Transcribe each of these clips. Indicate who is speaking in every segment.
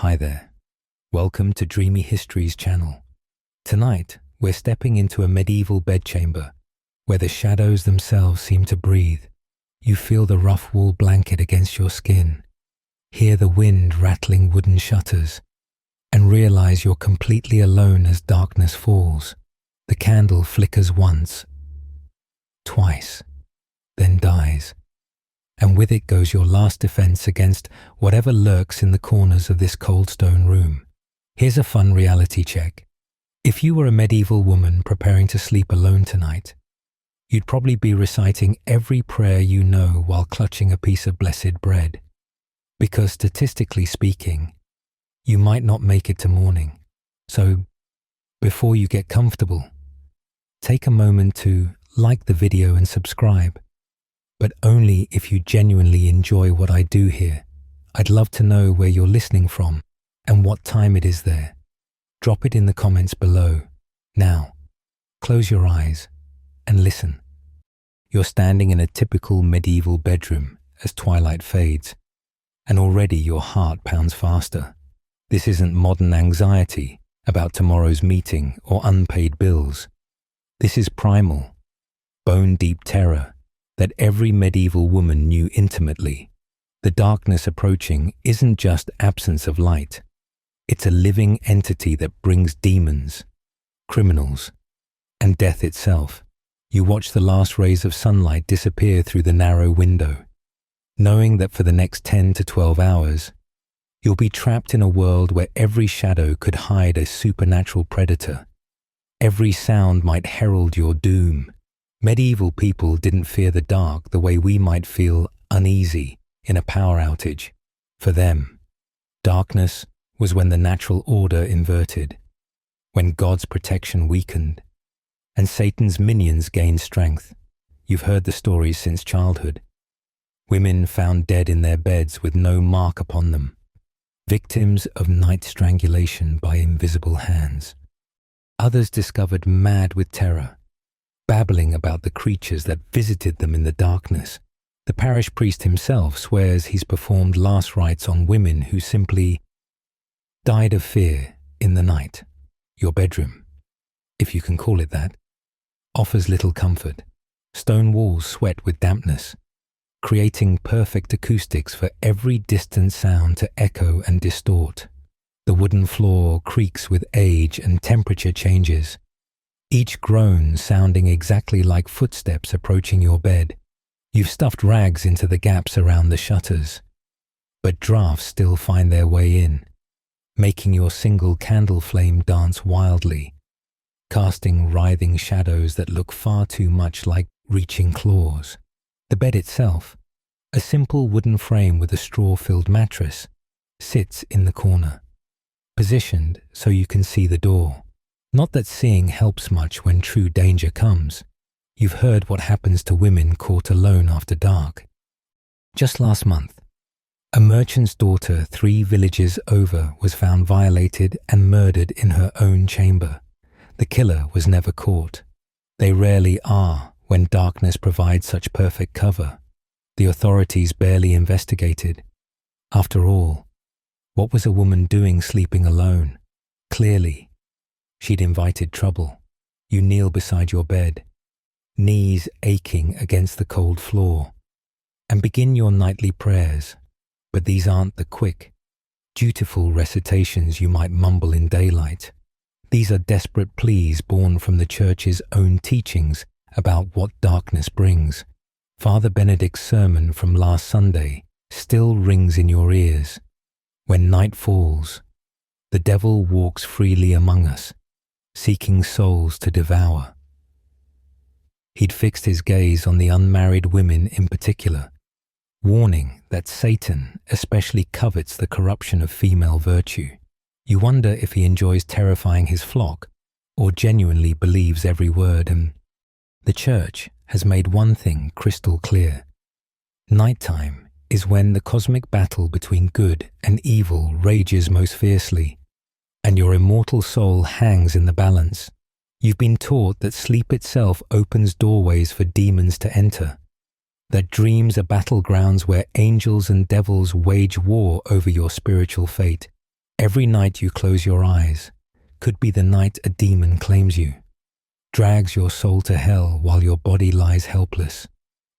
Speaker 1: Hi there. Welcome to Dreamy Histories channel. Tonight, we're stepping into a medieval bedchamber where the shadows themselves seem to breathe. You feel the rough wool blanket against your skin, hear the wind rattling wooden shutters, and realize you're completely alone as darkness falls. The candle flickers once, twice, then dies. And with it goes your last defense against whatever lurks in the corners of this cold stone room. Here's a fun reality check. If you were a medieval woman preparing to sleep alone tonight, you'd probably be reciting every prayer you know while clutching a piece of blessed bread. Because statistically speaking, you might not make it to morning. So, before you get comfortable, take a moment to like the video and subscribe. But only if you genuinely enjoy what I do here. I'd love to know where you're listening from and what time it is there. Drop it in the comments below. Now, close your eyes and listen. You're standing in a typical medieval bedroom as twilight fades, and already your heart pounds faster. This isn't modern anxiety about tomorrow's meeting or unpaid bills. This is primal, bone-deep terror that every medieval woman knew intimately. The darkness approaching isn't just absence of light. It's a living entity that brings demons, criminals, and death itself. You watch the last rays of sunlight disappear through the narrow window, knowing that for the next 10 to 12 hours, you'll be trapped in a world where every shadow could hide a supernatural predator. Every sound might herald your doom. Medieval people didn't fear the dark the way we might feel uneasy in a power outage. For them, darkness was when the natural order inverted, when God's protection weakened, and Satan's minions gained strength. You've heard the stories since childhood. Women found dead in their beds with no mark upon them, victims of night strangulation by invisible hands. Others discovered mad with terror, babbling about the creatures that visited them in the darkness. The parish priest himself swears he's performed last rites on women who simply died of fear in the night. Your bedroom, if you can call it that, offers little comfort. Stone walls sweat with dampness, creating perfect acoustics for every distant sound to echo and distort. The wooden floor creaks with age and temperature changes, each groan sounding exactly like footsteps approaching your bed. You've stuffed rags into the gaps around the shutters, but drafts still find their way in, making your single candle flame dance wildly, casting writhing shadows that look far too much like reaching claws. The bed itself, a simple wooden frame with a straw-filled mattress, sits in the corner, positioned so you can see the door. Not that seeing helps much when true danger comes. You've heard what happens to women caught alone after dark. Just last month, a merchant's daughter 3 villages over was found violated and murdered in her own chamber. The killer was never caught. They rarely are when darkness provides such perfect cover. The authorities barely investigated. After all, what was a woman doing sleeping alone? Clearly, she'd invited trouble. You kneel beside your bed, knees aching against the cold floor, and begin your nightly prayers. But these aren't the quick, dutiful recitations you might mumble in daylight. These are desperate pleas born from the Church's own teachings about what darkness brings. Father Benedict's sermon from last Sunday still rings in your ears. When night falls, the devil walks freely among us, seeking souls to devour. He'd fixed his gaze on the unmarried women in particular, warning that Satan especially covets the corruption of female virtue. You wonder if he enjoys terrifying his flock or genuinely believes every word. And the Church has made one thing crystal clear. Nighttime is when the cosmic battle between good and evil rages most fiercely, and your immortal soul hangs in the balance. You've been taught that sleep itself opens doorways for demons to enter, that dreams are battlegrounds where angels and devils wage war over your spiritual fate. Every night you close your eyes could be the night a demon claims you, drags your soul to hell while your body lies helpless.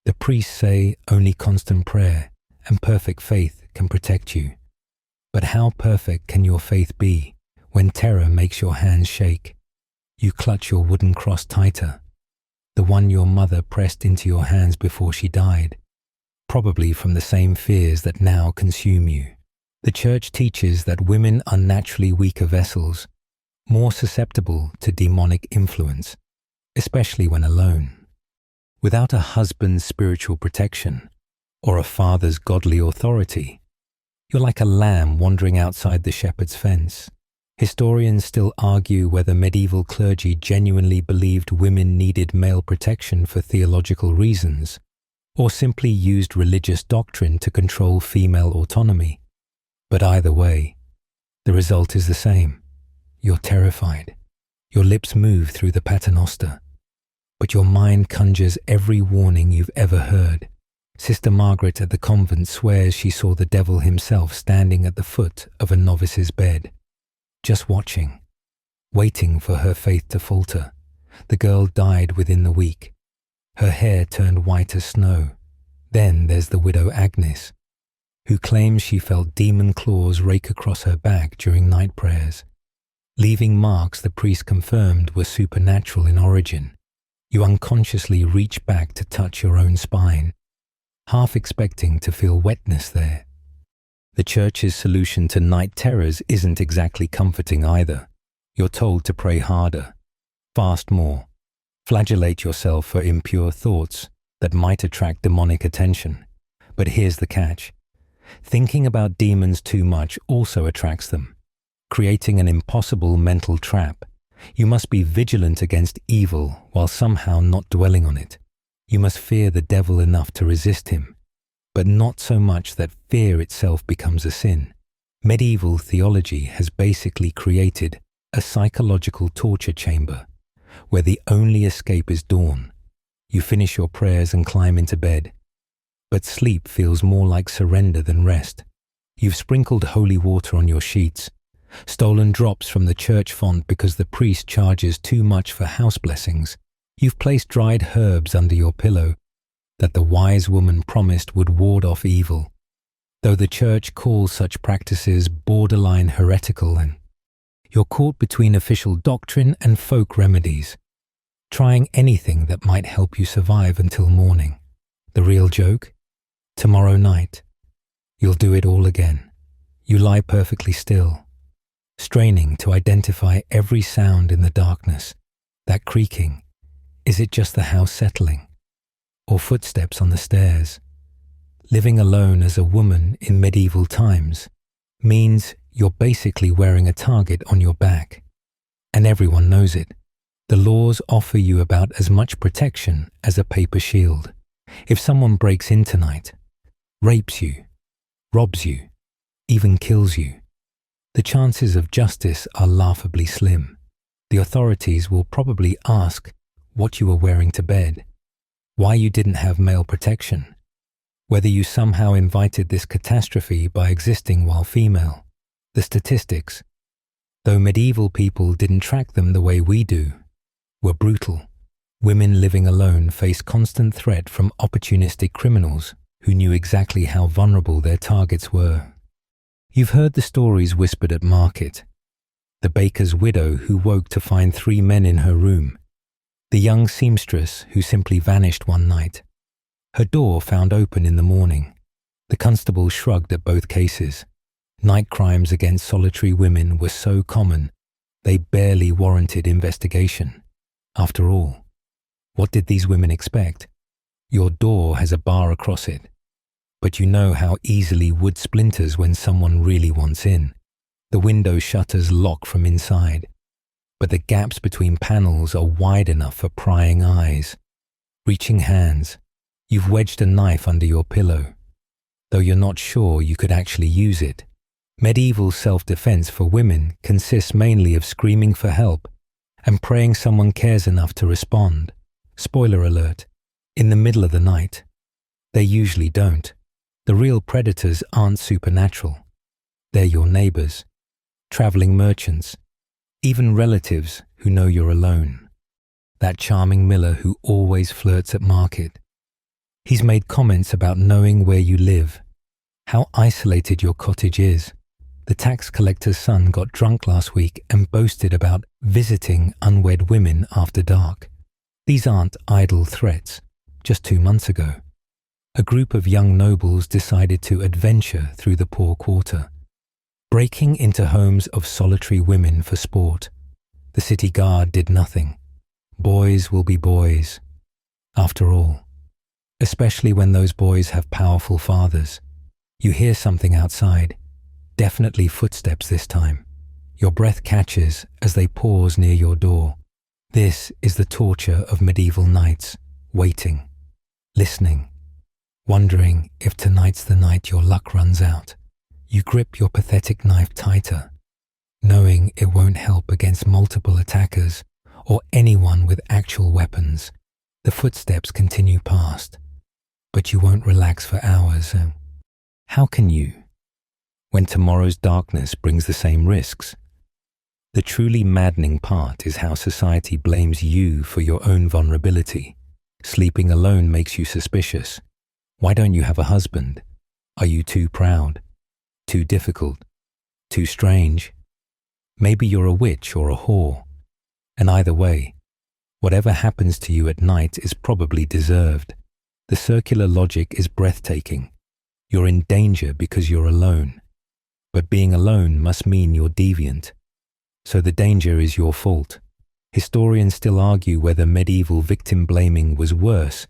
Speaker 1: The priests say only constant prayer and perfect faith can protect you. But how perfect can your faith be when terror makes your hands shake? You clutch your wooden cross tighter, the one your mother pressed into your hands before she died, probably from the same fears that now consume you. The church teaches that women are naturally weaker vessels, more susceptible to demonic influence, especially when alone. Without a husband's spiritual protection or a father's godly authority, you're like a lamb wandering outside the shepherd's fence. Historians still argue whether medieval clergy genuinely believed women needed male protection for theological reasons, or simply used religious doctrine to control female autonomy. But either way, the result is the same. You're terrified. Your lips move through the paternoster, but your mind conjures every warning you've ever heard. Sister Margaret at the convent swears she saw the devil himself standing at the foot of a novice's bed, just watching, waiting for her faith to falter. The girl died within the week. Her hair turned white as snow. Then there's the widow Agnes, who claims she felt demon claws rake across her back during night prayers, leaving marks the priest confirmed were supernatural in origin. You unconsciously reach back to touch your own spine, half expecting to feel wetness there. The church's solution to night terrors isn't exactly comforting either. You're told to pray harder, fast more, flagellate yourself for impure thoughts that might attract demonic attention. But here's the catch. Thinking about demons too much also attracts them, creating an impossible mental trap. You must be vigilant against evil while somehow not dwelling on it. You must fear the devil enough to resist him, but not so much that fear itself becomes a sin. Medieval theology has basically created a psychological torture chamber where the only escape is dawn. You finish your prayers and climb into bed, but sleep feels more like surrender than rest. You've sprinkled holy water on your sheets, stolen drops from the church font because the priest charges too much for house blessings. You've placed dried herbs under your pillow that the wise woman promised would ward off evil, though the church calls such practices borderline heretical, and you're caught between official doctrine and folk remedies, trying anything that might help you survive until morning. The real joke? Tomorrow night, you'll do it all again. You lie perfectly still, straining to identify every sound in the darkness. That creaking, is it just the house settling? Or footsteps on the stairs? Living alone as a woman in medieval times means you're basically wearing a target on your back, and everyone knows it. The laws offer you about as much protection as a paper shield. If someone breaks in tonight, rapes you, robs you, even kills you, the chances of justice are laughably slim. The authorities will probably ask what you were wearing to bed, why you didn't have male protection, whether you somehow invited this catastrophe by existing while female. The statistics, though medieval people didn't track them the way we do, were brutal. Women living alone faced constant threat from opportunistic criminals who knew exactly how vulnerable their targets were. You've heard the stories whispered at market. The baker's widow who woke to find 3 men in her room. The young seamstress who simply vanished one night. Her door found open in the morning. The constable shrugged at both cases. Night crimes against solitary women were so common, they barely warranted investigation. After all, what did these women expect? Your door has a bar across it, but you know how easily wood splinters when someone really wants in. The window shutters lock from inside, but the gaps between panels are wide enough for prying eyes. Reaching hands, you've wedged a knife under your pillow, though you're not sure you could actually use it. Medieval self-defense for women consists mainly of screaming for help and praying someone cares enough to respond. Spoiler alert, in the middle of the night. They usually don't. The real predators aren't supernatural. They're your neighbors. traveling merchants, even relatives who know you're alone. That charming miller who always flirts at market. He's made comments about knowing where you live, how isolated your cottage is. The tax collector's son got drunk last week and boasted about visiting unwed women after dark. These aren't idle threats. Just 2 months ago, a group of young nobles decided to adventure through the poor quarter, breaking into homes of solitary women for sport. The city guard did nothing. Boys will be boys, after all, especially when those boys have powerful fathers. You hear something outside, definitely footsteps this time. Your breath catches as they pause near your door. This is the torture of medieval nights, waiting, listening, wondering if tonight's the night your luck runs out. You grip your pathetic knife tighter, knowing it won't help against multiple attackers or anyone with actual weapons. The footsteps continue past, but you won't relax for hours. How can you, when tomorrow's darkness brings the same risks? The truly maddening part is how society blames you for your own vulnerability. Sleeping alone makes you suspicious. Why don't you have a husband? Are you too proud? Too difficult? Too strange? Maybe you're a witch or a whore. And either way, whatever happens to you at night is probably deserved. The circular logic is breathtaking. You're in danger because you're alone. But being alone must mean you're deviant. So the danger is your fault. Historians still argue whether medieval victim blaming was worse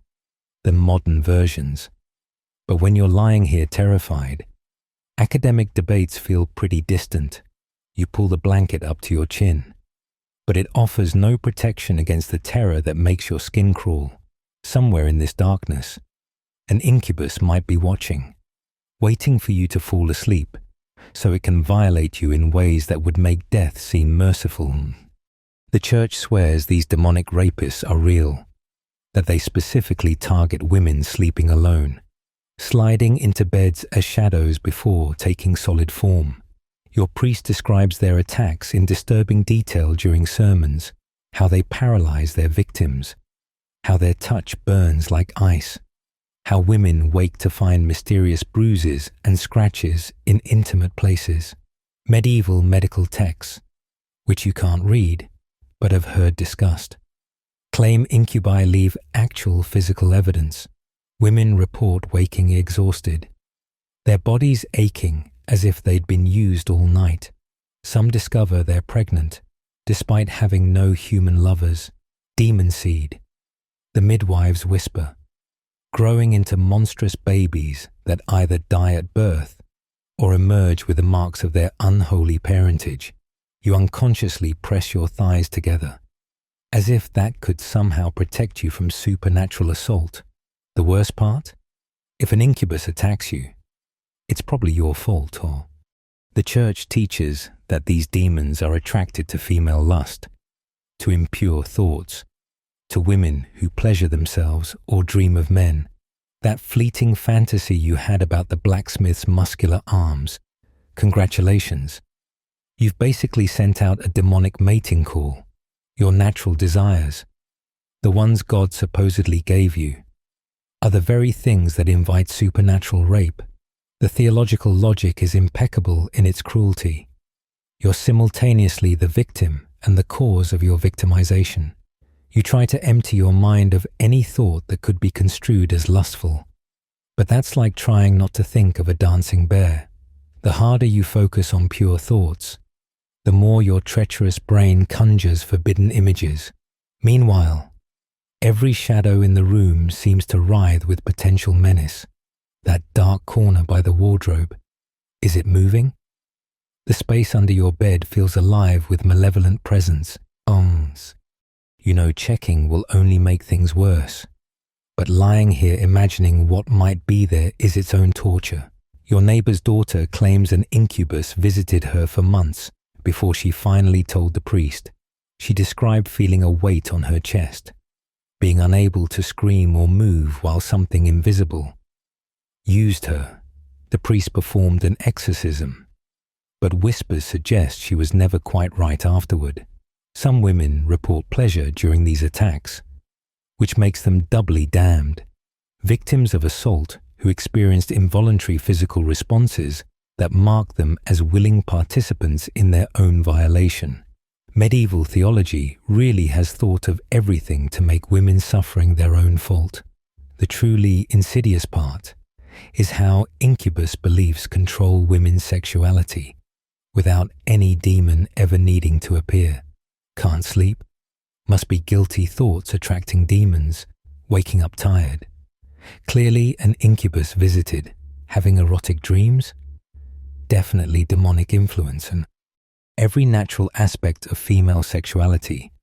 Speaker 1: than modern versions. But when you're lying here terrified, academic debates feel pretty distant. You pull the blanket up to your chin. But it offers no protection against the terror that makes your skin crawl. Somewhere in this darkness, an incubus might be watching, waiting for you to fall asleep, so it can violate you in ways that would make death seem merciful. The church swears these demonic rapists are real, that they specifically target women sleeping alone, sliding into beds as shadows before taking solid form. Your priest describes their attacks in disturbing detail during sermons, how they paralyze their victims, how their touch burns like ice, how women wake to find mysterious bruises and scratches in intimate places. Medieval medical texts, which you can't read but have heard discussed, claim incubi leave actual physical evidence. Women report waking exhausted, their bodies aching as if they'd been used all night. Some discover they're pregnant, despite having no human lovers. Demon seed, the midwives whisper, growing into monstrous babies that either die at birth or emerge with the marks of their unholy parentage. You unconsciously press your thighs together, as if that could somehow protect you from supernatural assault. The worst part? If an incubus attacks you, it's probably your fault. Or the church teaches that these demons are attracted to female lust, to impure thoughts, to women who pleasure themselves or dream of men. That fleeting fantasy you had about the blacksmith's muscular arms. Congratulations. You've basically sent out a demonic mating call. Your natural desires, the ones God supposedly gave you, are the very things that invite supernatural rape. The theological logic is impeccable in its cruelty. You're simultaneously the victim and the cause of your victimization. You try to empty your mind of any thought that could be construed as lustful. But that's like trying not to think of a dancing bear. The harder you focus on pure thoughts, the more your treacherous brain conjures forbidden images. Meanwhile, every shadow in the room seems to writhe with potential menace. That dark corner by the wardrobe, is it moving? The space under your bed feels alive with malevolent presence. You know checking will only make things worse. But lying here imagining what might be there is its own torture. Your neighbor's daughter claims an incubus visited her for months before she finally told the priest. She described feeling a weight on her chest, being unable to scream or move while something invisible used her. The priest performed an exorcism, but whispers suggest she was never quite right afterward. Some women report pleasure during these attacks, which makes them doubly damned. Victims of assault who experienced involuntary physical responses that mark them as willing participants in their own violation. Medieval theology really has thought of everything to make women's suffering their own fault. The truly insidious part is how incubus beliefs control women's sexuality without any demon ever needing to appear. Can't sleep? Must be guilty thoughts attracting demons, waking up tired. Clearly an incubus visited, having erotic dreams? Definitely demonic influence, and every natural aspect of female sexuality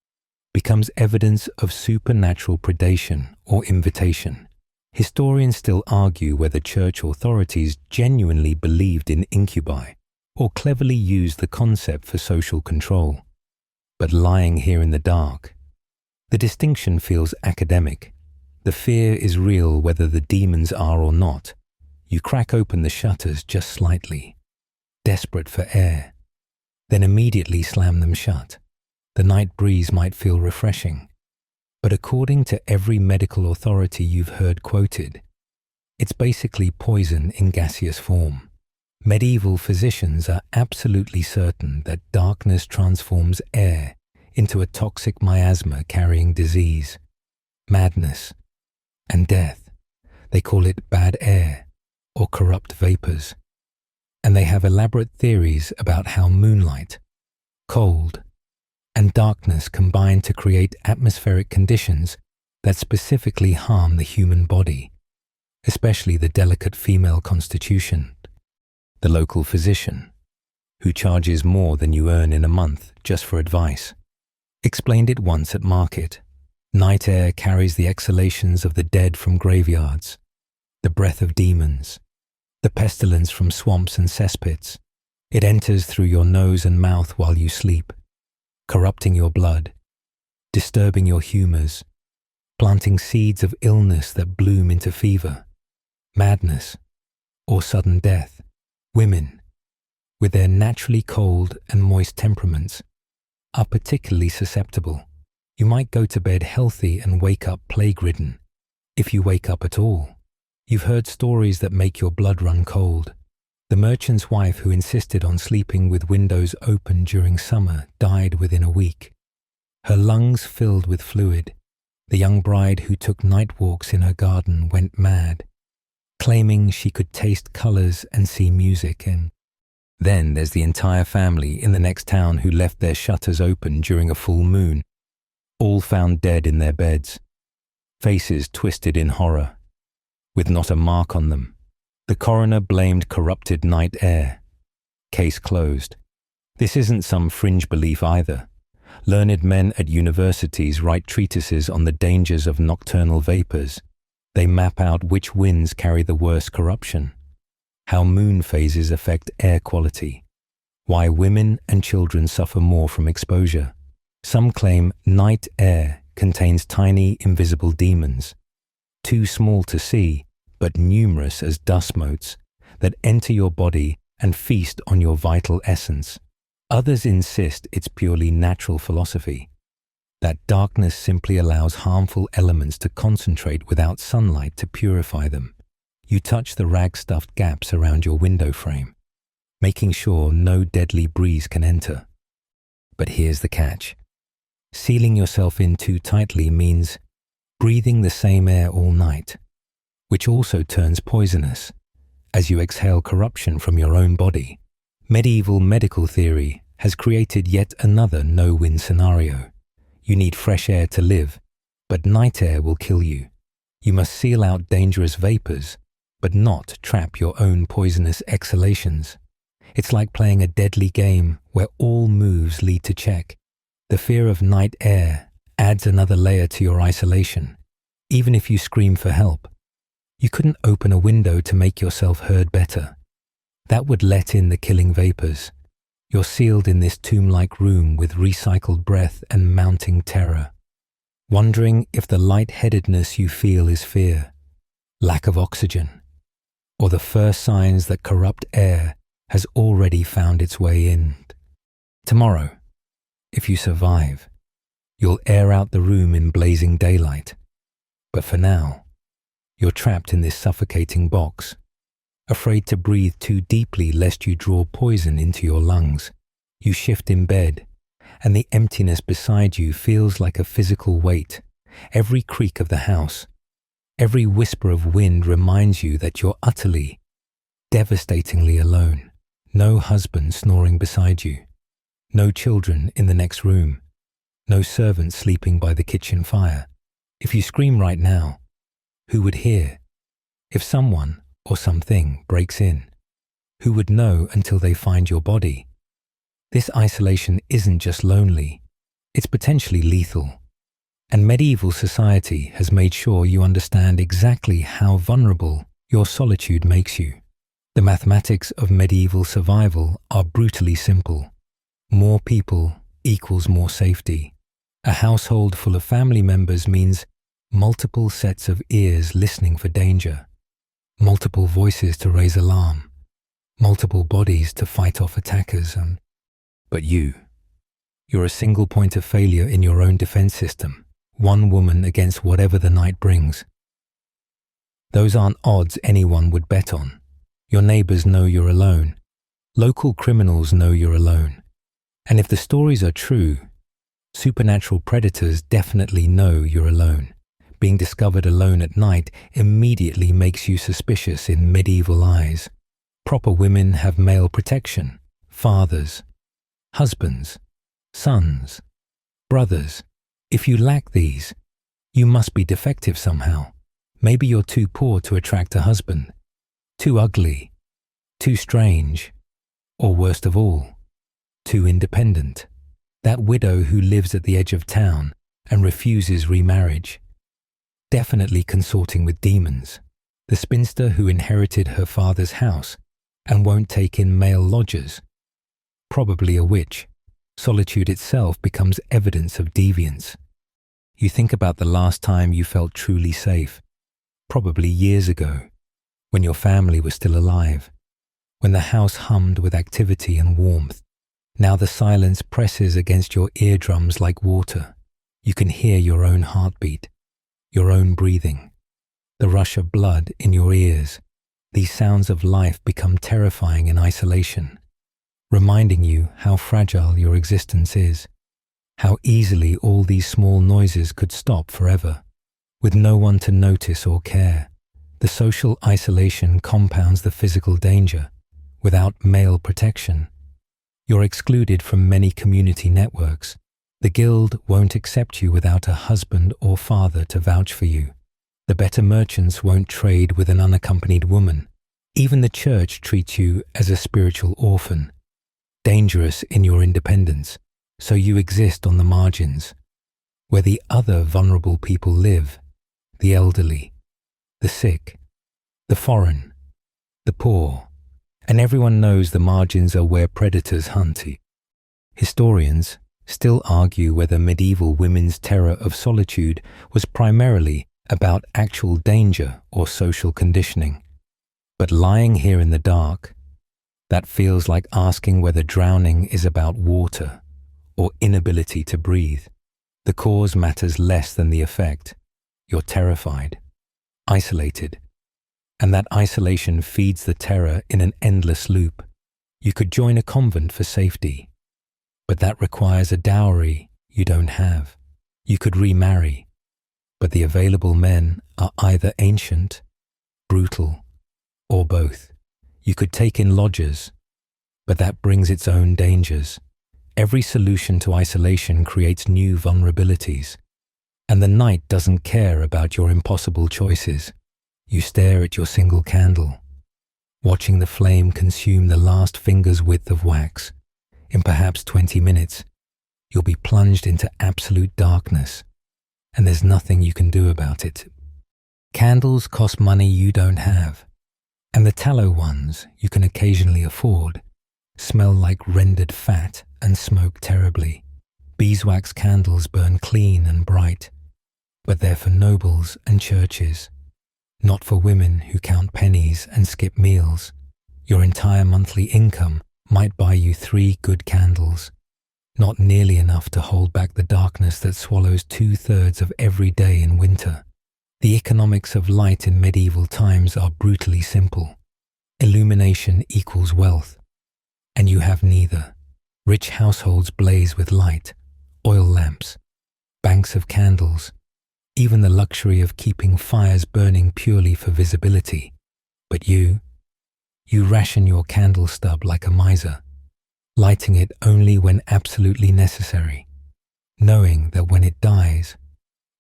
Speaker 1: becomes evidence of supernatural predation or invitation. Historians still argue whether church authorities genuinely believed in incubi or cleverly used the concept for social control. But lying here in the dark, the distinction feels academic. The fear is real whether the demons are or not. You crack open the shutters just slightly, desperate for air, then immediately slam them shut. The night breeze might feel refreshing, but according to every medical authority you've heard quoted, it's basically poison in gaseous form. Medieval physicians are absolutely certain that darkness transforms air into a toxic miasma carrying disease, madness, and death. They call it bad air or corrupt vapors. And they have elaborate theories about how moonlight, cold, and darkness combine to create atmospheric conditions that specifically harm the human body, especially the delicate female constitution. The local physician, who charges more than you earn in a month just for advice, explained it once at market. Night air carries the exhalations of the dead from graveyards, the breath of demons, the pestilence from swamps and cesspits. It enters through your nose and mouth while you sleep, corrupting your blood, disturbing your humors, planting seeds of illness that bloom into fever, madness, or sudden death. Women, with their naturally cold and moist temperaments, are particularly susceptible. You might go to bed healthy and wake up plague-ridden, if you wake up at all. You've heard stories that make your blood run cold. The merchant's wife who insisted on sleeping with windows open during summer died within a week. Her lungs filled with fluid. The young bride who took night walks in her garden went mad, claiming she could taste colors and see music. And then there's the entire family in the next town who left their shutters open during a full moon, all found dead in their beds, faces twisted in horror, with not a mark on them. The coroner blamed corrupted night air. Case closed. This isn't some fringe belief either. Learned men at universities write treatises on the dangers of nocturnal vapors. They map out which winds carry the worst corruption, how moon phases affect air quality, why women and children suffer more from exposure. Some claim night air contains tiny invisible demons, too small to see, but numerous as dust motes, that enter your body and feast on your vital essence. Others insist it's purely natural philosophy, that darkness simply allows harmful elements to concentrate without sunlight to purify them. You touch the rag-stuffed gaps around your window frame, making sure no deadly breeze can enter. But here's the catch. Sealing yourself in too tightly means breathing the same air all night, which also turns poisonous as you exhale corruption from your own body. Medieval medical theory has created yet another no-win scenario. You need fresh air to live, but night air will kill you. You must seal out dangerous vapors, but not trap your own poisonous exhalations. It's like playing a deadly game where all moves lead to check. The fear of night air adds another layer to your isolation. Even if you scream for help, you couldn't open a window to make yourself heard better. That would let in the killing vapors. You're sealed in this tomb-like room with recycled breath and mounting terror, wondering if the lightheadedness you feel is fear, lack of oxygen, or the first signs that corrupt air has already found its way in. Tomorrow, if you survive, you'll air out the room in blazing daylight. But for now, you're trapped in this suffocating box, afraid to breathe too deeply lest you draw poison into your lungs. You shift in bed, and the emptiness beside you feels like a physical weight. Every creak of the house, every whisper of wind reminds you that you're utterly, devastatingly alone. No husband snoring beside you, no children in the next room, no servant sleeping by the kitchen fire. If you scream right now, who would hear? If someone or something breaks in, who would know until they find your body? This isolation isn't just lonely, it's potentially lethal. And medieval society has made sure you understand exactly how vulnerable your solitude makes you. The mathematics of medieval survival are brutally simple. More people equals more safety. A household full of family members means multiple sets of ears listening for danger, multiple voices to raise alarm, multiple bodies to fight off attackers. But you're a single point of failure in your own defense system. One woman against whatever the night brings. Those aren't odds anyone would bet on. Your neighbors know you're alone. Local criminals know you're alone. And if the stories are true, supernatural predators definitely know you're alone. Being discovered alone at night immediately makes you suspicious in medieval eyes. Proper women have male protection, fathers, husbands, sons, brothers. If you lack these, you must be defective somehow. Maybe you're too poor to attract a husband, too ugly, too strange, or worst of all, too independent. That widow who lives at the edge of town and refuses remarriage, definitely consorting with demons. The spinster who inherited her father's house and won't take in male lodgers, probably a witch. Solitude itself becomes evidence of deviance. You think about the last time you felt truly safe, probably years ago, when your family was still alive, when the house hummed with activity and warmth. Now the silence presses against your eardrums like water. You can hear your own heartbeat, your own breathing, the rush of blood in your ears. These sounds of life become terrifying in isolation, reminding you how fragile your existence is, how easily all these small noises could stop forever, with no one to notice or care. The social isolation compounds the physical danger. Without male protection, you're excluded from many community networks. The guild won't accept you without a husband or father to vouch for you. The better merchants won't trade with an unaccompanied woman. Even the church treats you as a spiritual orphan, dangerous in your independence. So you exist on the margins, where the other vulnerable people live, the elderly, the sick, the foreign, the poor, and everyone knows the margins are where predators hunt. Historians still argue whether medieval women's terror of solitude was primarily about actual danger or social conditioning. But lying here in the dark, that feels like asking whether drowning is about water or inability to breathe. The cause matters less than the effect. You're terrified, isolated, and that isolation feeds the terror in an endless loop. You could join a convent for safety, but that requires a dowry you don't have. You could remarry, but the available men are either ancient, brutal, or both. You could take in lodgers, but that brings its own dangers. Every solution to isolation creates new vulnerabilities, and the night doesn't care about your impossible choices. You stare at your single candle, watching the flame consume the last finger's width of wax. In perhaps 20 minutes, you'll be plunged into absolute darkness, and there's nothing you can do about it. Candles cost money you don't have, and the tallow ones you can occasionally afford smell like rendered fat and smoke terribly. Beeswax candles burn clean and bright, but they're for nobles and churches, not for women who count pennies and skip meals. Your entire monthly income might buy you 3 good candles, not nearly enough to hold back the darkness that swallows 2/3 of every day in winter. The economics of light in medieval times are brutally simple. Illumination equals wealth, and you have neither. Rich households blaze with light, oil lamps, banks of candles, even the luxury of keeping fires burning purely for visibility. But you ration your candle stub like a miser, lighting it only when absolutely necessary, knowing that when it dies,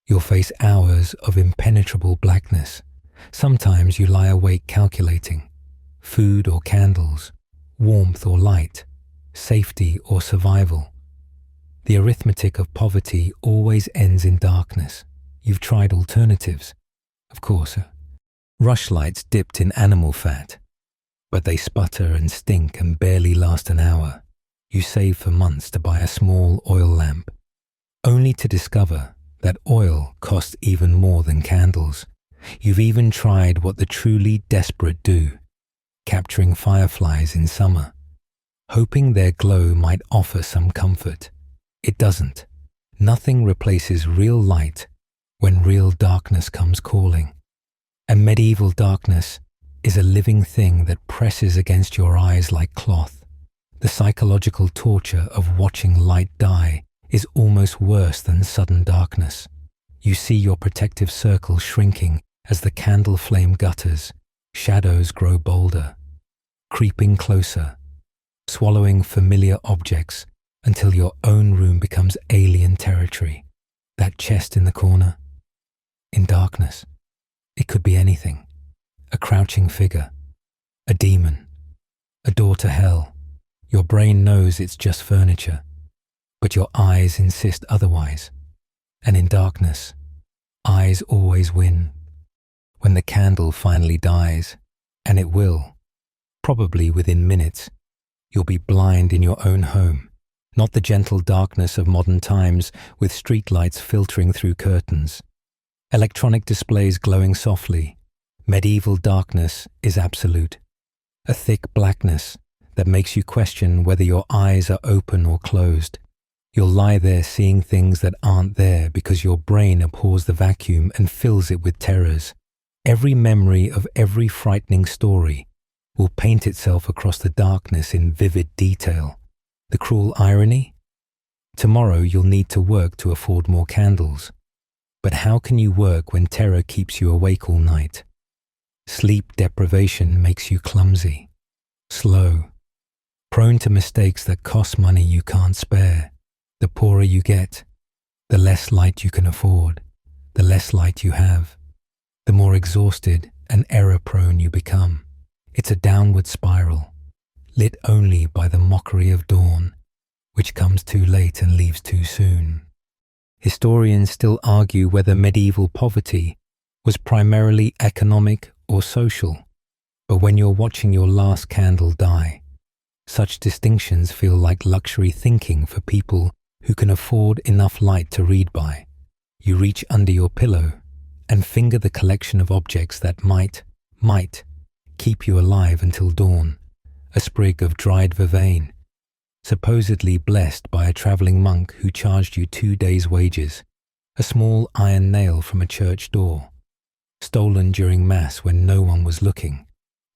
Speaker 1: you'll face hours of impenetrable blackness. Sometimes you lie awake calculating food or candles, warmth or light, safety or survival. The arithmetic of poverty always ends in darkness. You've tried alternatives, of course. Rushlights dipped in animal fat, but they sputter and stink and barely last an hour. You save for months to buy a small oil lamp, only to discover that oil costs even more than candles. You've even tried what the truly desperate do, capturing fireflies in summer, hoping their glow might offer some comfort. It doesn't. Nothing replaces real light when real darkness comes calling. And medieval darkness is a living thing that presses against your eyes like cloth. The psychological torture of watching light die is almost worse than sudden darkness. You see your protective circle shrinking as the candle flame gutters. Shadows grow bolder, creeping closer, swallowing familiar objects until your own room becomes alien territory. That chest in the corner, in darkness, it could be anything. A crouching figure, a demon, a door to hell. Your brain knows it's just furniture, but your eyes insist otherwise. And in darkness, eyes always win. When the candle finally dies, and it will, probably within minutes, you'll be blind in your own home, not the gentle darkness of modern times with streetlights filtering through curtains, electronic displays glowing softly. Medieval darkness is absolute, a thick blackness that makes you question whether your eyes are open or closed. You'll lie there seeing things that aren't there because your brain abhors the vacuum and fills it with terrors. Every memory of every frightening story will paint itself across the darkness in vivid detail. The cruel irony? Tomorrow you'll need to work to afford more candles. But how can you work when terror keeps you awake all night? Sleep deprivation makes you clumsy, slow, prone to mistakes that cost money you can't spare. The poorer you get, the less light you can afford, the less light you have, the more exhausted and error-prone you become. It's a downward spiral, lit only by the mockery of dawn, which comes too late and leaves too soon. Historians still argue whether medieval poverty was primarily economic or social, but when you're watching your last candle die, such distinctions feel like luxury thinking for people who can afford enough light to read by. You reach under your pillow and finger the collection of objects that might keep you alive until dawn. A sprig of dried vervain, supposedly blessed by a travelling monk who charged you 2 days' wages. A small iron nail from a church door, stolen during Mass when no one was looking.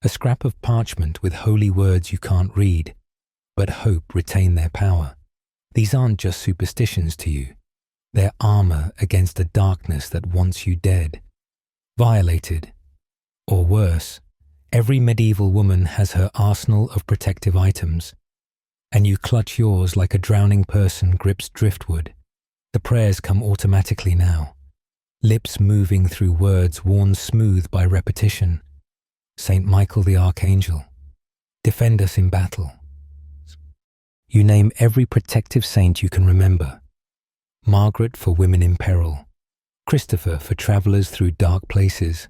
Speaker 1: A scrap of parchment with holy words you can't read, but hope retain their power. These aren't just superstitions to you. They're armor against a darkness that wants you dead, violated, or worse. Every medieval woman has her arsenal of protective items, and you clutch yours like a drowning person grips driftwood. The prayers come automatically now, lips moving through words worn smooth by repetition. Saint Michael the Archangel, defend us in battle. You name every protective saint you can remember. Margaret for women in peril, Christopher for travellers through dark places,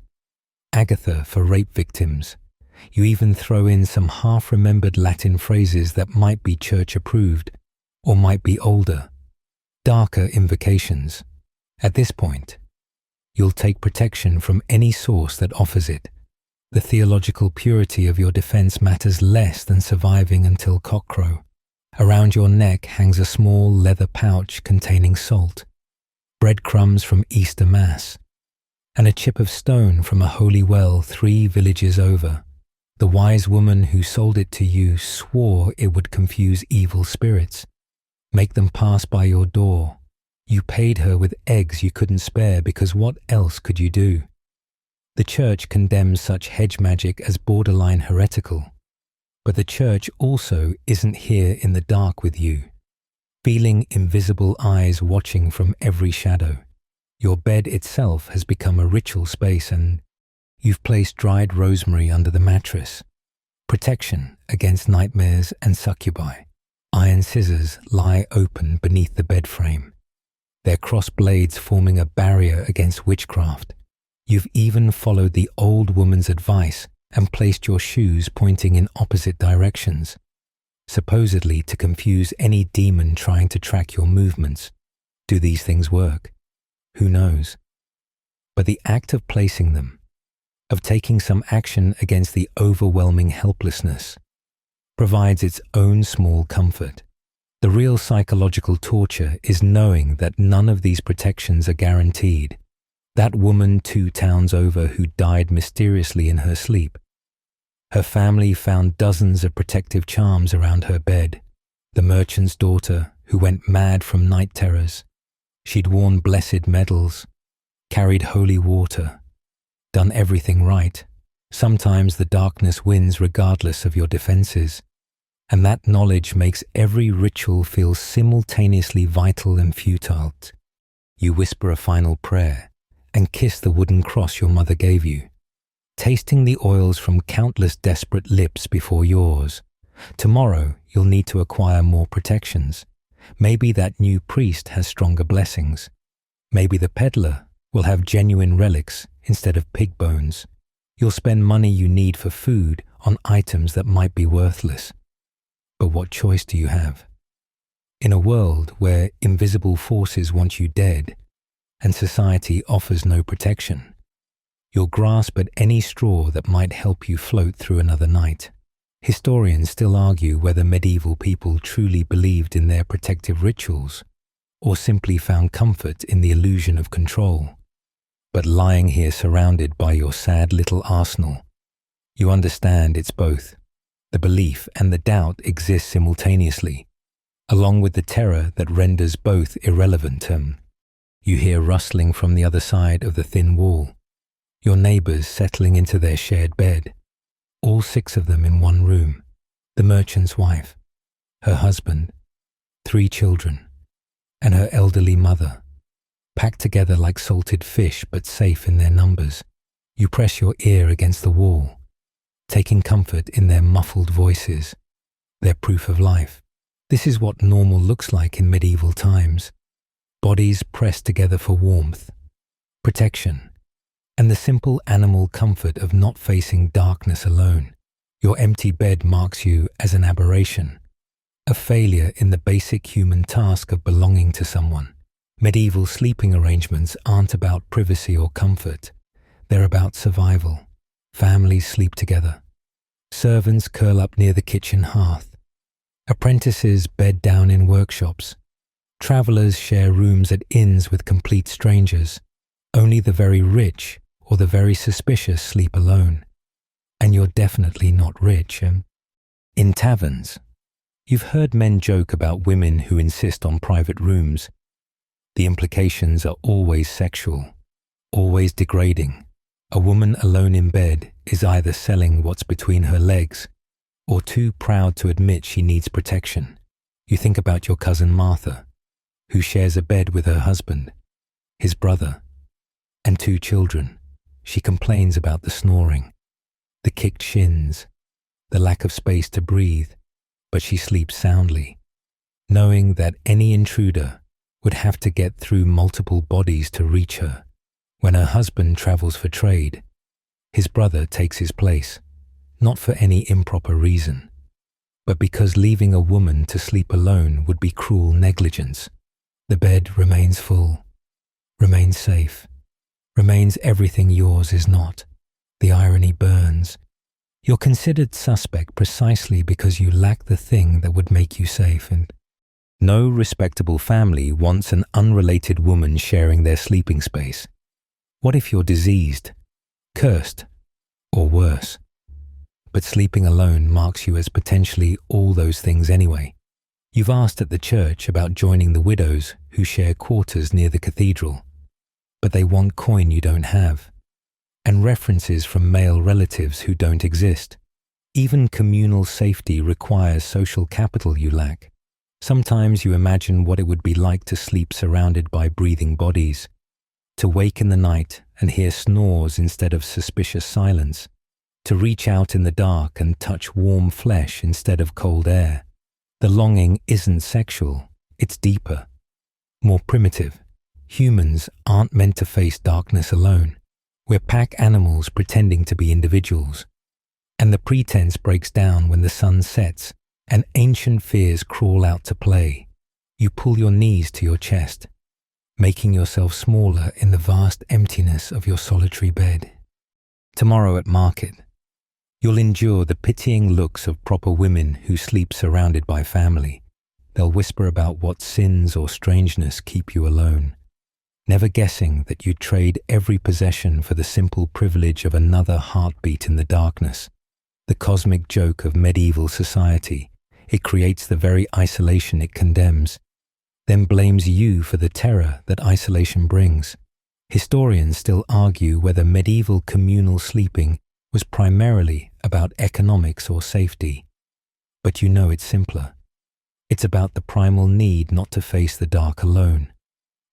Speaker 1: Agatha for rape victims. You even throw in some half-remembered Latin phrases that might be church-approved, or might be older, darker invocations. At this point, you'll take protection from any source that offers it. The theological purity of your defense matters less than surviving until cockcrow. Around your neck hangs a small leather pouch containing salt, breadcrumbs from Easter Mass, and a chip of stone from a holy well 3 villages over. The wise woman who sold it to you swore it would confuse evil spirits, make them pass by your door. You paid her with eggs you couldn't spare because what else could you do? The church condemns such hedge magic as borderline heretical, but the church also isn't here in the dark with you, feeling invisible eyes watching from every shadow. Your bed itself has become a ritual space, and you've placed dried rosemary under the mattress. Protection against nightmares and succubi. Iron scissors lie open beneath the bed frame, their cross blades forming a barrier against witchcraft. You've even followed the old woman's advice and placed your shoes pointing in opposite directions, supposedly to confuse any demon trying to track your movements. Do these things work? Who knows? But the act of placing them, of taking some action against the overwhelming helplessness, provides its own small comfort. The real psychological torture is knowing that none of these protections are guaranteed. That woman 2 towns over who died mysteriously in her sleep. Her family found dozens of protective charms around her bed. The merchant's daughter who went mad from night terrors. She'd worn blessed medals, carried holy water, done everything right. Sometimes the darkness wins regardless of your defenses, and that knowledge makes every ritual feel simultaneously vital and futile. You whisper a final prayer and kiss the wooden cross your mother gave you, tasting the oils from countless desperate lips before yours. Tomorrow you'll need to acquire more protections. Maybe that new priest has stronger blessings. Maybe the peddler will have genuine relics instead of pig bones. You'll spend money you need for food on items that might be worthless. But what choice do you have? In a world where invisible forces want you dead and society offers no protection, you'll grasp at any straw that might help you float through another night. Historians still argue whether medieval people truly believed in their protective rituals or simply found comfort in the illusion of control. But lying here surrounded by your sad little arsenal, you understand it's both. The belief and the doubt exist simultaneously, along with the terror that renders both irrelevant. You hear rustling from the other side of the thin wall, your neighbors settling into their shared bed, all 6 of them in one room, the merchant's wife, her husband, 3 children, and her elderly mother, packed together like salted fish but safe in their numbers. You press your ear against the wall, taking comfort in their muffled voices, their proof of life. This is what normal looks like in medieval times. Bodies pressed together for warmth, protection, and the simple animal comfort of not facing darkness alone. Your empty bed marks you as an aberration, a failure in the basic human task of belonging to someone. Medieval sleeping arrangements aren't about privacy or comfort. They're about survival. Families sleep together. Servants curl up near the kitchen hearth. Apprentices bed down in workshops. Travelers share rooms at inns with complete strangers. Only the very rich or the very suspicious sleep alone. And you're definitely not rich. In taverns, you've heard men joke about women who insist on private rooms. The implications are always sexual, always degrading. A woman alone in bed is either selling what's between her legs or too proud to admit she needs protection. You think about your cousin Martha, who shares a bed with her husband, his brother, and 2 children. She complains about the snoring, the kicked shins, the lack of space to breathe, but she sleeps soundly, knowing that any intruder would have to get through multiple bodies to reach her. When her husband travels for trade, his brother takes his place, not for any improper reason, but because leaving a woman to sleep alone would be cruel negligence. The bed remains full, remains safe, remains everything yours is not. The irony burns. You're considered suspect precisely because you lack the thing that would make you safe, and no respectable family wants an unrelated woman sharing their sleeping space. What if you're diseased, cursed, or worse? But sleeping alone marks you as potentially all those things anyway. You've asked at the church about joining the widows who share quarters near the cathedral, but they want coin you don't have, and references from male relatives who don't exist. Even communal safety requires social capital you lack. Sometimes you imagine what it would be like to sleep surrounded by breathing bodies, to wake in the night and hear snores instead of suspicious silence, to reach out in the dark and touch warm flesh instead of cold air. The longing isn't sexual, it's deeper, more primitive. Humans aren't meant to face darkness alone. We're pack animals pretending to be individuals. And the pretense breaks down when the sun sets and ancient fears crawl out to play. You pull your knees to your chest, making yourself smaller in the vast emptiness of your solitary bed. Tomorrow at market, you'll endure the pitying looks of proper women who sleep surrounded by family. They'll whisper about what sins or strangeness keep you alone, never guessing that you'd trade every possession for the simple privilege of another heartbeat in the darkness. The cosmic joke of medieval society. It creates the very isolation it condemns, then blames you for the terror that isolation brings. Historians still argue whether medieval communal sleeping was primarily about economics or safety. But you know it's simpler. It's about the primal need not to face the dark alone,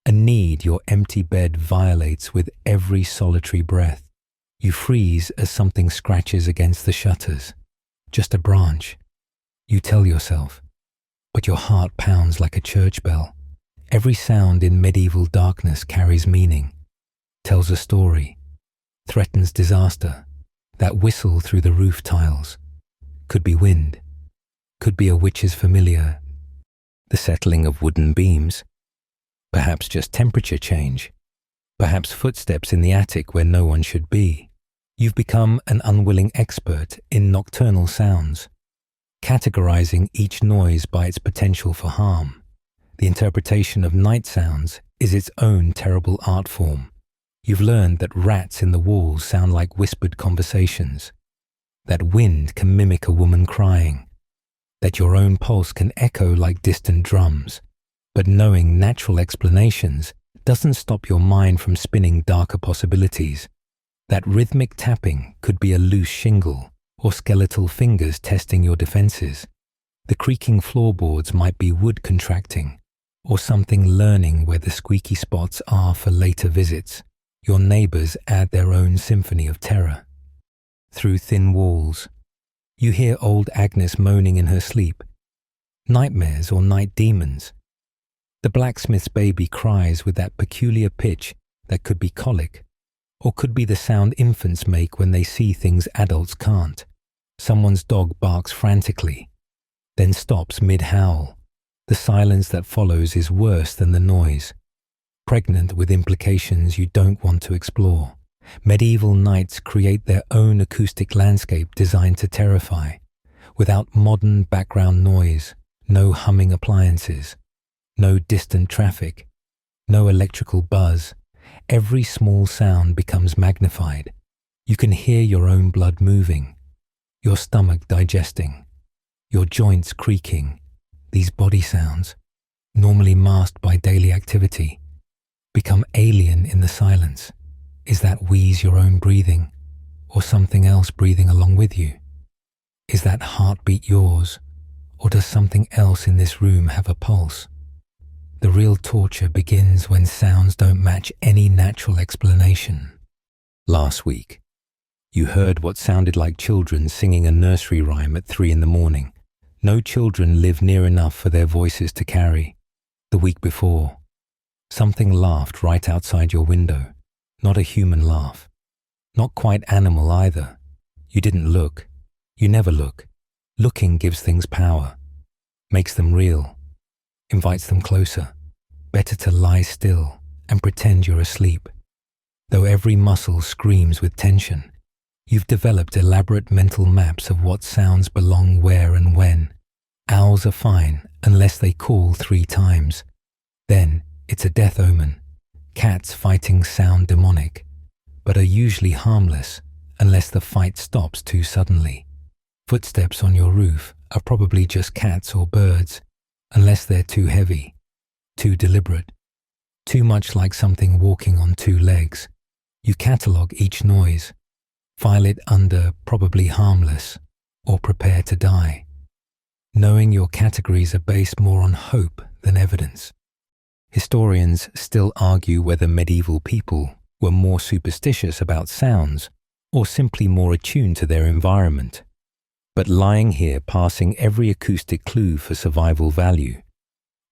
Speaker 1: a need your empty bed violates with every solitary breath. You freeze as something scratches against the shutters. Just a branch. You tell yourself, but your heart pounds like a church bell. Every sound in medieval darkness carries meaning, tells a story, threatens disaster. That whistle through the roof tiles could be wind, could be a witch's familiar, the settling of wooden beams, perhaps just temperature change, perhaps footsteps in the attic where no one should be. You've become an unwilling expert in nocturnal sounds, categorizing each noise by its potential for harm. The interpretation of night sounds is its own terrible art form. You've learned that rats in the walls sound like whispered conversations, that wind can mimic a woman crying, that your own pulse can echo like distant drums. But knowing natural explanations doesn't stop your mind from spinning darker possibilities. That rhythmic tapping could be a loose shingle or skeletal fingers testing your defenses. The creaking floorboards might be wood contracting, or something learning where the squeaky spots are for later visits. Your neighbors add their own symphony of terror. Through thin walls, you hear old Agnes moaning in her sleep. Nightmares or night demons. The blacksmith's baby cries with that peculiar pitch that could be colic, or could be the sound infants make when they see things adults can't. Someone's dog barks frantically, then stops mid-howl. The silence that follows is worse than the noise, pregnant with implications you don't want to explore. Medieval nights create their own acoustic landscape designed to terrify, without modern background noise, no humming appliances, no distant traffic, no electrical buzz. Every small sound becomes magnified. You can hear your own blood moving, your stomach digesting, your joints creaking. These body sounds, normally masked by daily activity, become alien in the silence. Is that wheeze your own breathing, or something else breathing along with you? Is that heartbeat yours, or does something else in this room have a pulse? The real torture begins when sounds don't match any natural explanation. Last week, you heard what sounded like children singing a nursery rhyme at 3 a.m. No children live near enough for their voices to carry. The week before, something laughed right outside your window. Not a human laugh. Not quite animal either. You didn't look. You never look. Looking gives things power, makes them real, invites them closer. Better to lie still and pretend you're asleep. Though every muscle screams with tension, You've developed elaborate mental maps of what sounds belong where and when. Owls are fine unless they call 3 times. Then it's a death omen. Cats fighting sound demonic, but are usually harmless unless the fight stops too suddenly. Footsteps on your roof are probably just cats or birds, unless they're too heavy, too deliberate, too much like something walking on 2 legs. You catalogue each noise, file it under probably harmless or prepare to die, knowing your categories are based more on hope than evidence. Historians still argue whether medieval people were more superstitious about sounds or simply more attuned to their environment. But lying here passing every acoustic clue for survival value,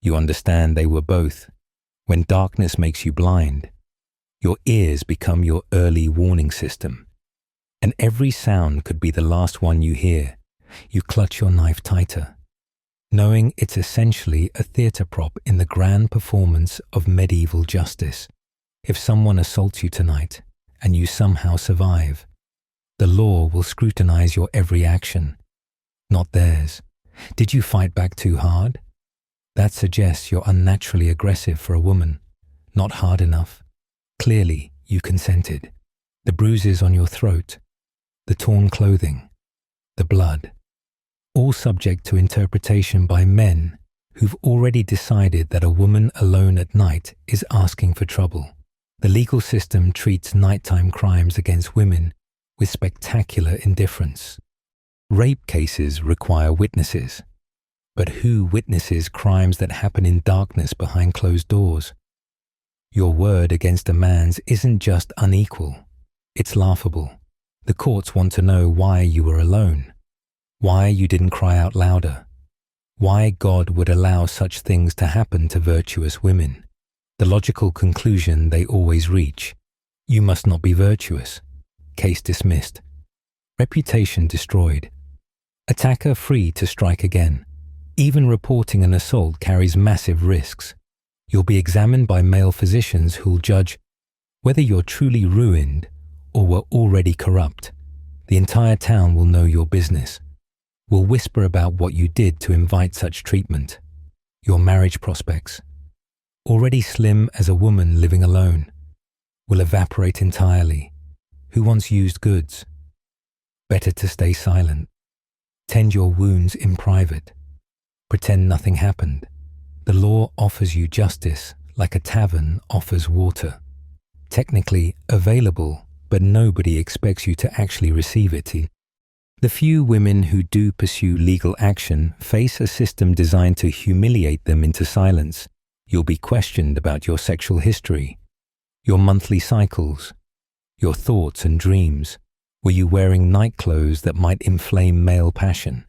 Speaker 1: you understand they were both. When darkness makes you blind, your ears become your early warning system. And every sound could be the last one you hear. You clutch your knife tighter, knowing it's essentially a theatre prop in the grand performance of medieval justice. If someone assaults you tonight and you somehow survive, the law will scrutinize your every action, not theirs. Did you fight back too hard? That suggests you're unnaturally aggressive for a woman. Not hard enough. Clearly, you consented. The bruises on your throat, the torn clothing, the blood, all subject to interpretation by men who've already decided that a woman alone at night is asking for trouble. The legal system treats nighttime crimes against women with spectacular indifference. Rape cases require witnesses, but who witnesses crimes that happen in darkness behind closed doors? Your word against a man's isn't just unequal, it's laughable. The courts want to know why you were alone, why you didn't cry out louder, why God would allow such things to happen to virtuous women. The logical conclusion they always reach: you must not be virtuous. Case dismissed. Reputation destroyed. Attacker free to strike again. Even reporting an assault carries massive risks. You'll be examined by male physicians who'll judge whether you're truly ruined or were already corrupt. The entire town will know your business, will whisper about what you did to invite such treatment. Your marriage prospects, already slim as a woman living alone, will evaporate entirely. Who wants used goods? Better to stay silent. Tend your wounds in private. Pretend nothing happened. The law offers you justice like a tavern offers water. Technically available, but nobody expects you to actually receive it. The few women who do pursue legal action face a system designed to humiliate them into silence. You'll be questioned about your sexual history, your monthly cycles, your thoughts and dreams. Were you wearing night clothes that might inflame male passion?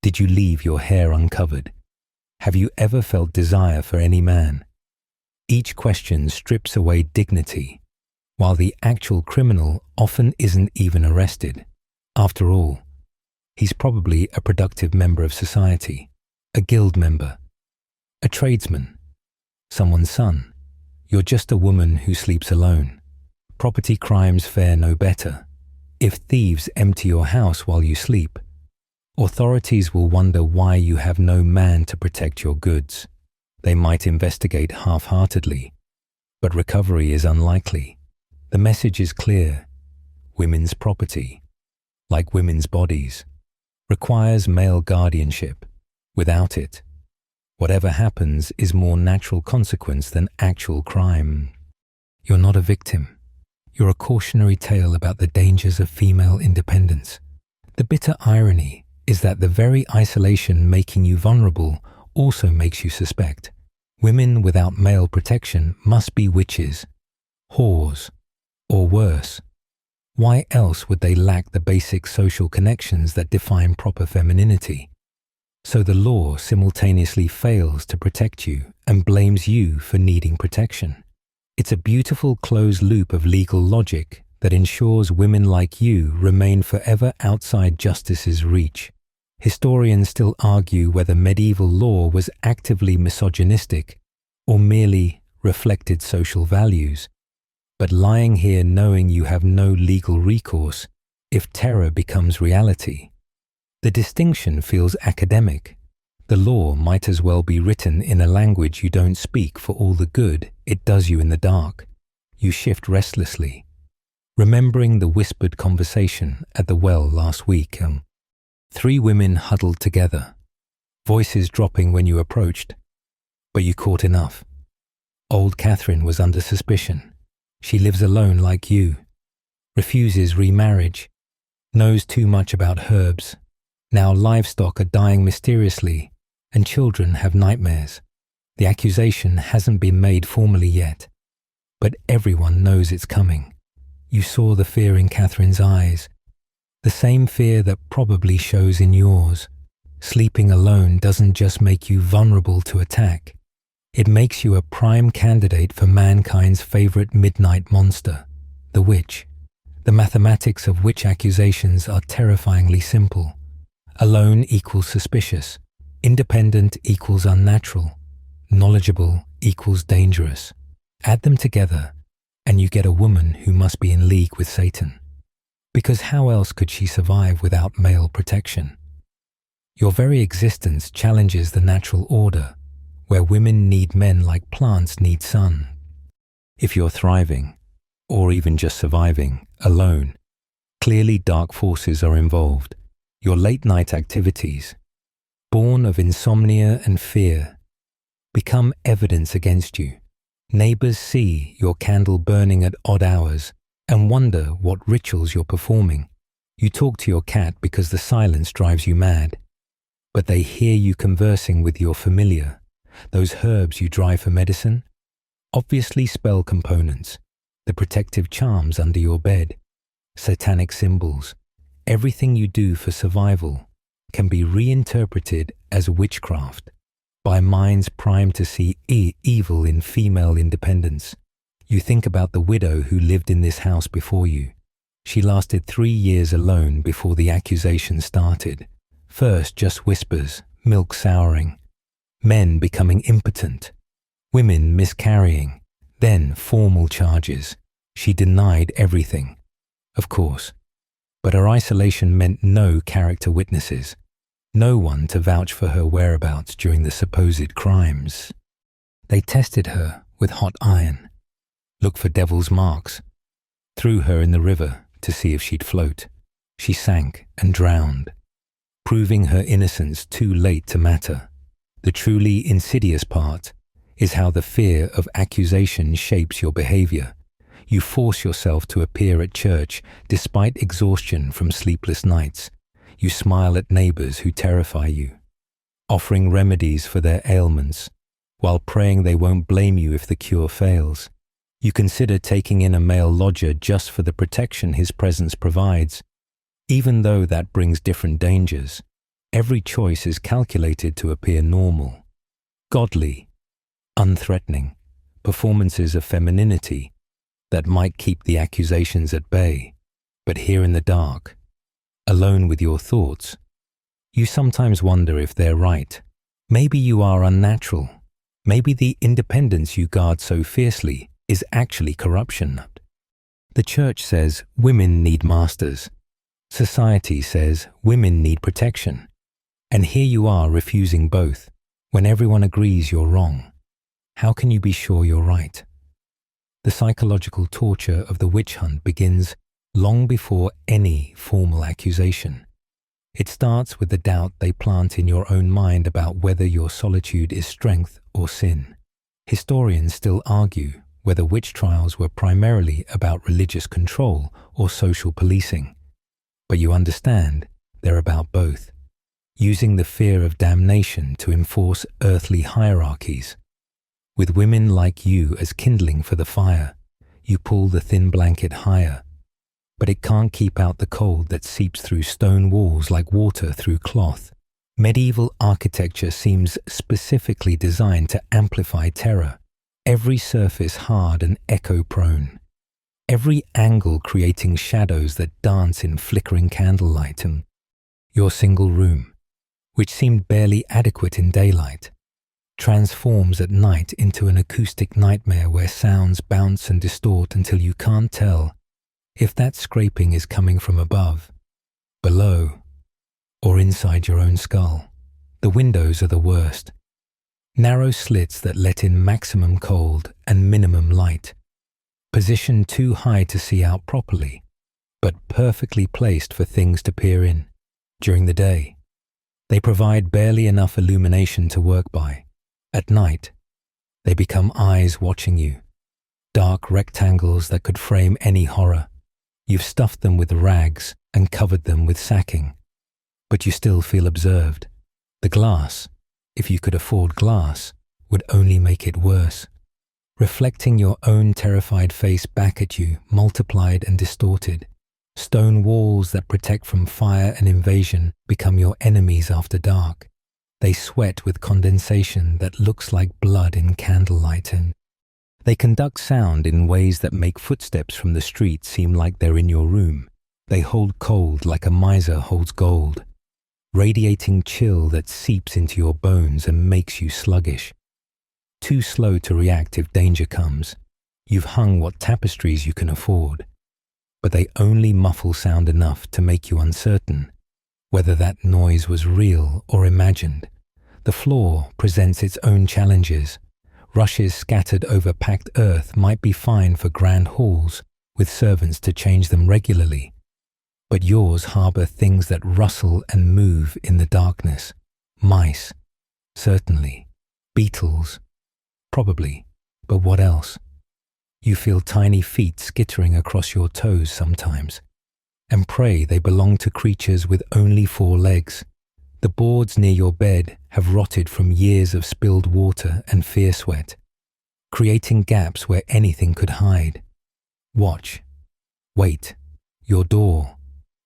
Speaker 1: Did you leave your hair uncovered? Have you ever felt desire for any man? Each question strips away dignity, while the actual criminal often isn't even arrested. After all, he's probably a productive member of society, a guild member, a tradesman, someone's son. You're just a woman who sleeps alone. Property crimes fare no better. If thieves empty your house while you sleep, authorities will wonder why you have no man to protect your goods. They might investigate half-heartedly, but recovery is unlikely. The message is clear. Women's property, like women's bodies, requires male guardianship. Without it, whatever happens is more natural consequence than actual crime. You're not a victim. You're a cautionary tale about the dangers of female independence. The bitter irony is that the very isolation making you vulnerable also makes you suspect. Women without male protection must be witches, whores, or worse. Why else would they lack the basic social connections that define proper femininity? So the law simultaneously fails to protect you and blames you for needing protection. It's a beautiful closed loop of legal logic that ensures women like you remain forever outside justice's reach. Historians still argue whether medieval law was actively misogynistic or merely reflected social values. But lying here knowing you have no legal recourse if terror becomes reality. The distinction feels academic. The law might as well be written in a language you don't speak for all the good it does you in the dark. You shift restlessly, remembering the whispered conversation at the well last week. 3 women huddled together, voices dropping when you approached, but you caught enough. Old Catherine was under suspicion. She lives alone like you, refuses remarriage, knows too much about herbs. Now livestock are dying mysteriously, and children have nightmares. The accusation hasn't been made formally yet, but everyone knows it's coming. You saw the fear in Catherine's eyes, the same fear that probably shows in yours. Sleeping alone doesn't just make you vulnerable to attack. It makes you a prime candidate for mankind's favorite midnight monster, the witch. The mathematics of witch accusations are terrifyingly simple. Alone equals suspicious. Independent equals unnatural. Knowledgeable equals dangerous. Add them together, and you get a woman who must be in league with Satan. Because how else could she survive without male protection? Your very existence challenges the natural order, where women need men like plants need sun. If you're thriving, or even just surviving, alone, clearly dark forces are involved. Your late-night activities, born of insomnia and fear, become evidence against you. Neighbors see your candle burning at odd hours and wonder what rituals you're performing. You talk to your cat because the silence drives you mad, but they hear you conversing with your familiar. Those herbs you dry for medicine, obviously spell components, the protective charms under your bed, satanic symbols. Everything you do for survival can be reinterpreted as witchcraft by minds primed to see evil in female independence. You think about the widow who lived in this house before you. She lasted 3 years alone before the accusation started. First, just whispers, milk souring, men becoming impotent, women miscarrying, then formal charges. She denied everything, of course. But her isolation meant no character witnesses, no one to vouch for her whereabouts during the supposed crimes. They tested her with hot iron, looked for devil's marks, threw her in the river to see if she'd float. She sank and drowned, proving her innocence too late to matter. The truly insidious part is how the fear of accusation shapes your behavior. You force yourself to appear at church despite exhaustion from sleepless nights. You smile at neighbors who terrify you, offering remedies for their ailments, while praying they won't blame you if the cure fails. You consider taking in a male lodger just for the protection his presence provides, even though that brings different dangers. Every choice is calculated to appear normal, godly, unthreatening, performances of femininity that might keep the accusations at bay. But here in the dark, alone with your thoughts, you sometimes wonder if they're right. Maybe you are unnatural. Maybe the independence you guard so fiercely is actually corruption. The church says women need masters. Society says women need protection. And here you are refusing both, when everyone agrees you're wrong. How can you be sure you're right? The psychological torture of the witch hunt begins long before any formal accusation. It starts with the doubt they plant in your own mind about whether your solitude is strength or sin. Historians still argue whether witch trials were primarily about religious control or social policing. But you understand they're about both, using the fear of damnation to enforce earthly hierarchies. With women like you as kindling for the fire, you pull the thin blanket higher, but it can't keep out the cold that seeps through stone walls like water through cloth. Medieval architecture seems specifically designed to amplify terror, every surface hard and echo-prone, every angle creating shadows that dance in flickering candlelight. And your single room, which seemed barely adequate in daylight, transforms at night into an acoustic nightmare where sounds bounce and distort until you can't tell if that scraping is coming from above, below, or inside your own skull. The windows are the worst. Narrow slits that let in maximum cold and minimum light. Positioned too high to see out properly, but perfectly placed for things to peer in during the day. They provide barely enough illumination to work by. At night, they become eyes watching you. Dark rectangles that could frame any horror. You've stuffed them with rags and covered them with sacking, but you still feel observed. The glass, if you could afford glass, would only make it worse, reflecting your own terrified face back at you, multiplied and distorted. Stone walls that protect from fire and invasion become your enemies after dark. They sweat with condensation that looks like blood in candlelight, and they conduct sound in ways that make footsteps from the street seem like they're in your room. They hold cold like a miser holds gold, radiating chill that seeps into your bones and makes you sluggish. Too slow to react if danger comes. You've hung what tapestries you can afford, but they only muffle sound enough to make you uncertain whether that noise was real or imagined. The floor presents its own challenges. Rushes scattered over packed earth might be fine for grand halls with servants to change them regularly, but yours harbor things that rustle and move in the darkness. Mice, certainly. Beetles, probably, but what else? You feel tiny feet skittering across your toes sometimes, and pray they belong to creatures with only 4 legs. The boards near your bed have rotted from years of spilled water and fear sweat, creating gaps where anything could hide. Watch. Wait. Your door,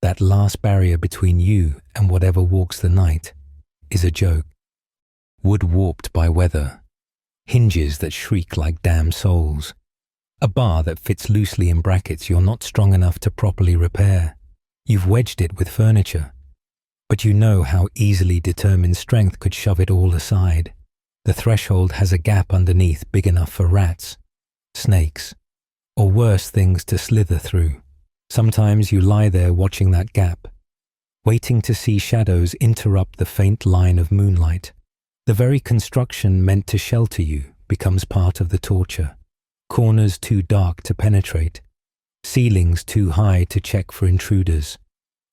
Speaker 1: that last barrier between you and whatever walks the night, is a joke. Wood warped by weather. Hinges that shriek like damn souls. A bar that fits loosely in brackets you're not strong enough to properly repair. You've wedged it with furniture, but you know how easily determined strength could shove it all aside. The threshold has a gap underneath big enough for rats, snakes, or worse things to slither through. Sometimes you lie there watching that gap, waiting to see shadows interrupt the faint line of moonlight. The very construction meant to shelter you becomes part of the torture. Corners too dark to penetrate, ceilings too high to check for intruders,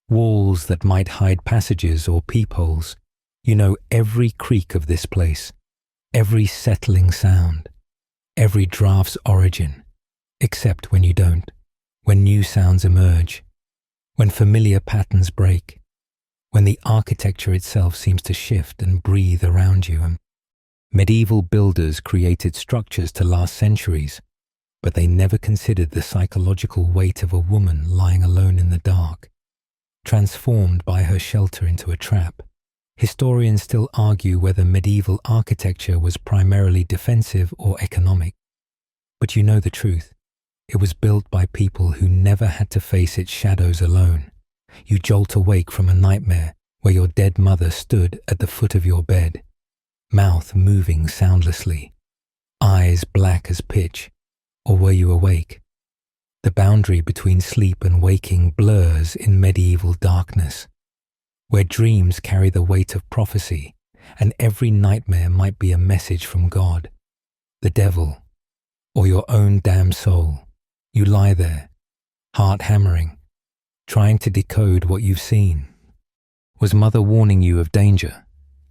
Speaker 1: walls that might hide passages or peepholes. You know every creak of this place, every settling sound, every draft's origin, except when you don't, when new sounds emerge, when familiar patterns break, when the architecture itself seems to shift and breathe around you. And medieval builders created structures to last centuries, but they never considered the psychological weight of a woman lying alone in the dark, transformed by her shelter into a trap. Historians still argue whether medieval architecture was primarily defensive or economic. But you know the truth. It was built by people who never had to face its shadows alone. You jolt awake from a nightmare where your dead mother stood at the foot of your bed, mouth moving soundlessly, eyes black as pitch. Or were you awake? The boundary between sleep and waking blurs in medieval darkness, where dreams carry the weight of prophecy, and every nightmare might be a message from God, the devil, or your own damn soul. You lie there, heart hammering, trying to decode what you've seen. Was Mother warning you of danger,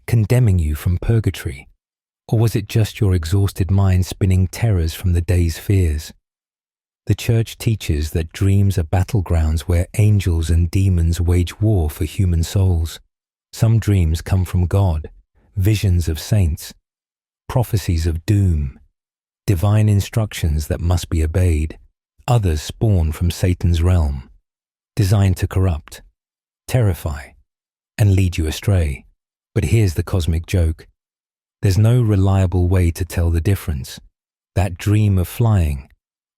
Speaker 1: condemning you from purgatory? Or was it just your exhausted mind spinning terrors from the day's fears? The Church teaches that dreams are battlegrounds where angels and demons wage war for human souls. Some dreams come from God, visions of saints, prophecies of doom, divine instructions that must be obeyed. Others spawn from Satan's realm, designed to corrupt, terrify, and lead you astray. But here's the cosmic joke. There's no reliable way to tell the difference. That dream of flying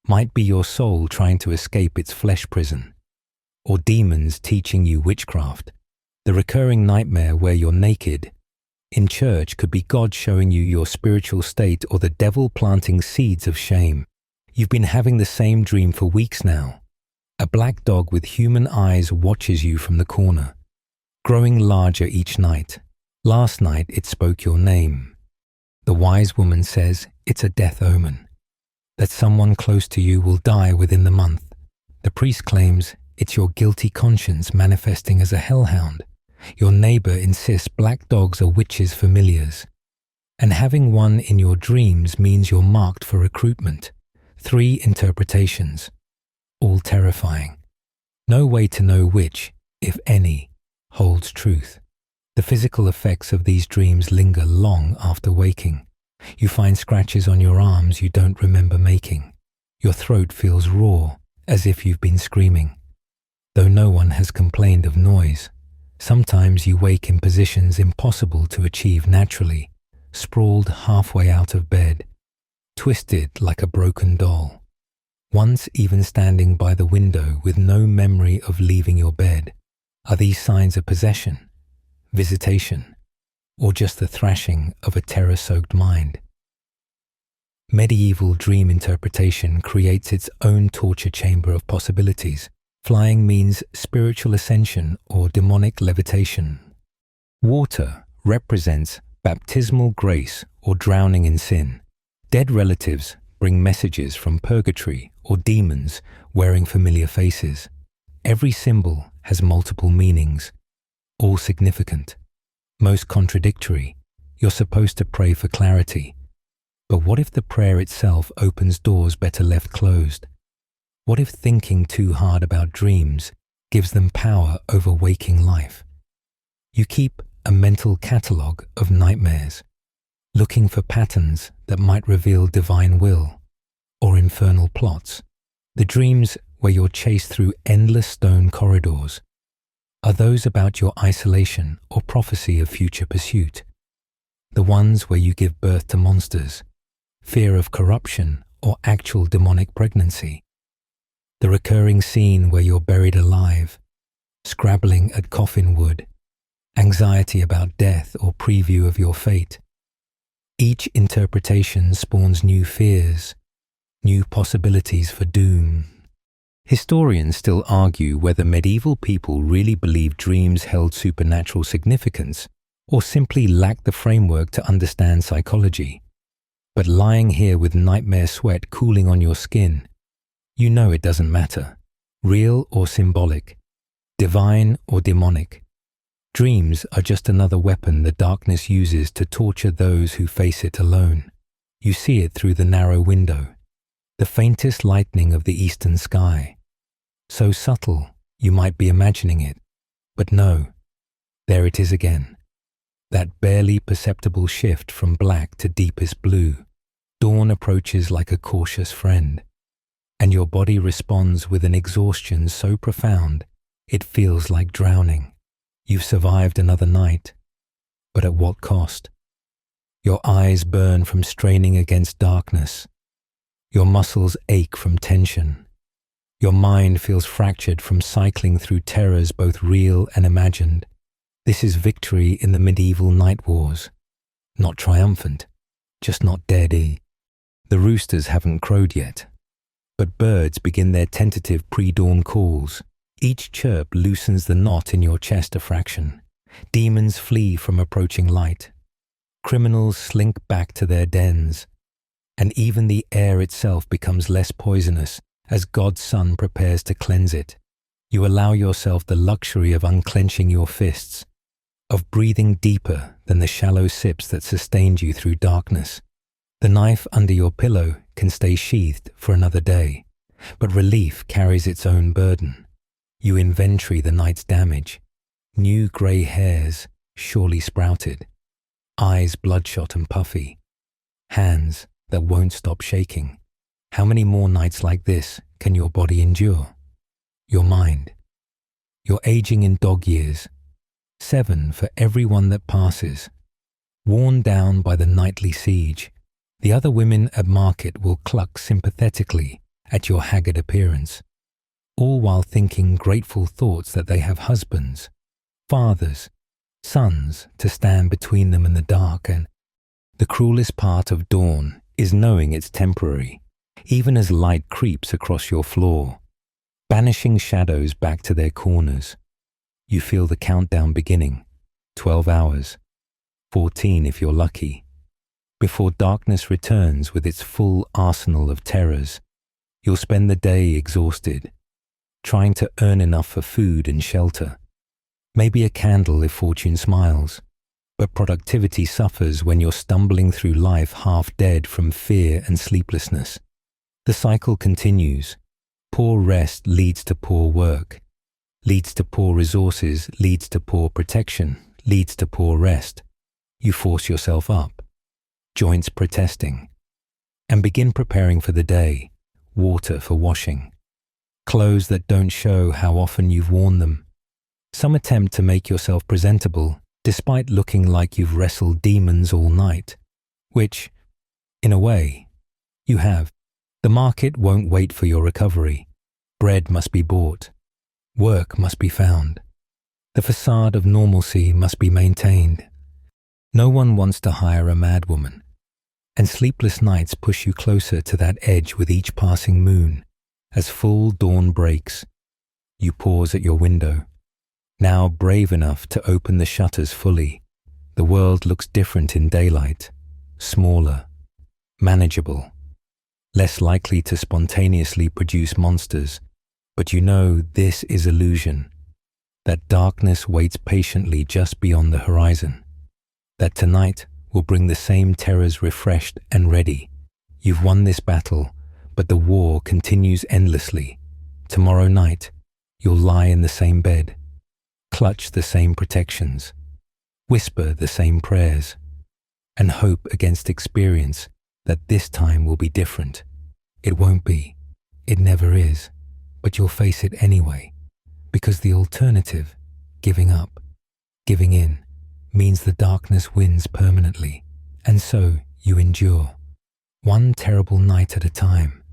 Speaker 1: might be your soul trying to escape its flesh prison, or demons teaching you witchcraft. The recurring nightmare where you're naked in church could be God showing you your spiritual state, or the devil planting seeds of shame. You've been having the same dream for weeks now, A black dog with human eyes watches you from the corner, growing larger each night. Last night it spoke your name. The wise woman says it's a death omen, that someone close to you will die within the month. The priest claims it's your guilty conscience manifesting as a hellhound. Your neighbor insists black dogs are witches' familiars. And having one in your dreams means you're marked for recruitment. 3 interpretations, all terrifying. No way to know which, if any, holds truth. The physical effects of these dreams linger long after waking. You find scratches on your arms you don't remember making. Your throat feels raw, as if you've been screaming. Though no one has complained of noise, sometimes you wake in positions impossible to achieve naturally, sprawled halfway out of bed, twisted like a broken doll. Once even standing by the window with no memory of leaving your bed. Are these signs of possession, visitation, or just the thrashing of a terror-soaked mind? Medieval dream interpretation creates its own torture chamber of possibilities. Flying means spiritual ascension or demonic levitation. Water represents baptismal grace or drowning in sin. Dead relatives bring messages from purgatory or demons wearing familiar faces. Every symbol has multiple meanings, all significant, most contradictory. You're supposed to pray for clarity. But what if the prayer itself opens doors better left closed? What if thinking too hard about dreams gives them power over waking life? You keep a mental catalogue of nightmares, looking for patterns that might reveal divine will or infernal plots. The dreams where you're chased through endless stone corridors, are those about your isolation or prophecy of future pursuit? The ones where you give birth to monsters, fear of corruption or actual demonic pregnancy? The recurring scene where you're buried alive, scrabbling at coffin wood, anxiety about death or preview of your fate? Each interpretation spawns new fears, new possibilities for doom. Historians still argue whether medieval people really believed dreams held supernatural significance or simply lacked the framework to understand psychology. But lying here with nightmare sweat cooling on your skin, you know it doesn't matter, real or symbolic, divine or demonic. Dreams are just another weapon the darkness uses to torture those who face it alone. You see it through the narrow window, the faintest lightening of the eastern sky. So subtle, you might be imagining it. But no, there it is again. That barely perceptible shift from black to deepest blue. Dawn approaches like a cautious friend, and your body responds with an exhaustion so profound, it feels like drowning. You've survived another night, but at what cost? Your eyes burn from straining against darkness. Your muscles ache from tension. Your mind feels fractured from cycling through terrors both real and imagined. This is victory in the medieval night wars. Not triumphant, just not dead. The roosters haven't crowed yet, but birds begin their tentative pre-dawn calls. Each chirp loosens the knot in your chest a fraction. Demons flee from approaching light. Criminals slink back to their dens. And even the air itself becomes less poisonous as God's Son prepares to cleanse it. You allow yourself the luxury of unclenching your fists, of breathing deeper than the shallow sips that sustained you through darkness. The knife under your pillow can stay sheathed for another day, but relief carries its own burden. You inventory the night's damage. New grey hairs surely sprouted, eyes bloodshot and puffy, hands that won't stop shaking. How many more nights like this can your body endure? Your mind. You're aging in dog years, 7 for every one that passes. Worn down by the nightly siege, the other women at market will cluck sympathetically at your haggard appearance, all while thinking grateful thoughts that they have husbands, fathers, sons to stand between them in the dark. And the cruelest part of dawn is knowing it's temporary, even as light creeps across your floor. banishing shadows back to their corners. You feel the countdown beginning, 12 hours, 14 if you're lucky. Before darkness returns with its full arsenal of terrors, you'll spend the day exhausted, trying to earn enough for food and shelter. Maybe a candle if fortune smiles, but productivity suffers when you're stumbling through life half dead from fear and sleeplessness. The cycle continues. Poor rest leads to poor work, leads to poor resources, leads to poor protection, leads to poor rest. You force yourself up, joints protesting, and begin preparing for the day, water for washing, clothes that don't show how often you've worn them. Some attempt to make yourself presentable despite looking like you've wrestled demons all night, which, in a way, you have. The market won't wait for your recovery. Bread must be bought. Work must be found. The facade of normalcy must be maintained. No one wants to hire a madwoman, and sleepless nights push you closer to that edge with each passing moon. As full dawn breaks, you pause at your window, now brave enough to open the shutters fully. The world looks different in daylight, smaller, manageable, less likely to spontaneously produce monsters. But you know this is illusion, that darkness waits patiently just beyond the horizon, that tonight will bring the same terrors refreshed and ready. You've won this battle, but the war continues endlessly. Tomorrow night, you'll lie in the same bed, clutch the same protections, whisper the same prayers, and hope against experience that this time will be different. It won't be. It never is. But you'll face it anyway, because the alternative, giving up, giving in, means the darkness wins permanently, and so you endure, one terrible night at a time,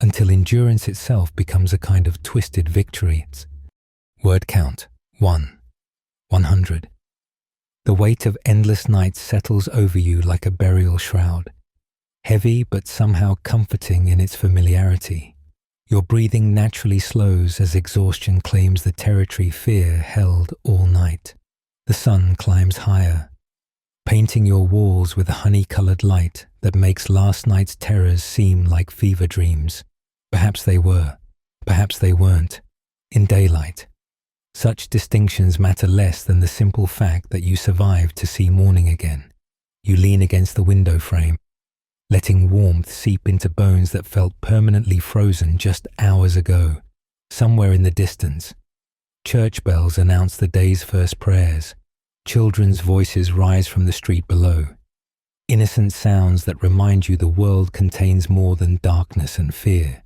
Speaker 1: until endurance itself becomes a kind of twisted victory. Word count, 1, 100. The weight of endless nights settles over you like a burial shroud, heavy but somehow comforting in its familiarity. Your breathing naturally slows as exhaustion claims the territory fear held all night. The sun climbs higher, painting your walls with a honey-colored light that makes last night's terrors seem like fever dreams. Perhaps they were, perhaps they weren't. In daylight, such distinctions matter less than the simple fact that you survived to see morning again. You lean against the window frame, letting warmth seep into bones that felt permanently frozen just hours ago. Somewhere in the distance, church bells announce the day's first prayers. Children's voices rise from the street below. Innocent sounds that remind you the world contains more than darkness and fear.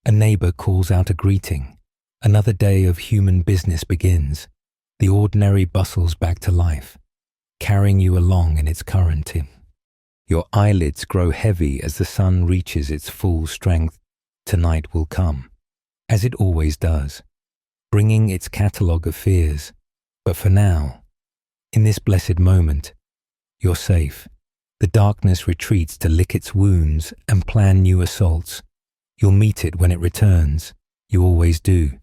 Speaker 1: A neighbor calls out a greeting. Another day of human business begins. The ordinary bustles back to life, carrying you along in its current. Your eyelids grow heavy as the sun reaches its full strength. Tonight will come, as it always does, bringing its catalogue of fears. But for now, in this blessed moment, you're safe. The darkness retreats to lick its wounds and plan new assaults. You'll meet it when it returns. You always do.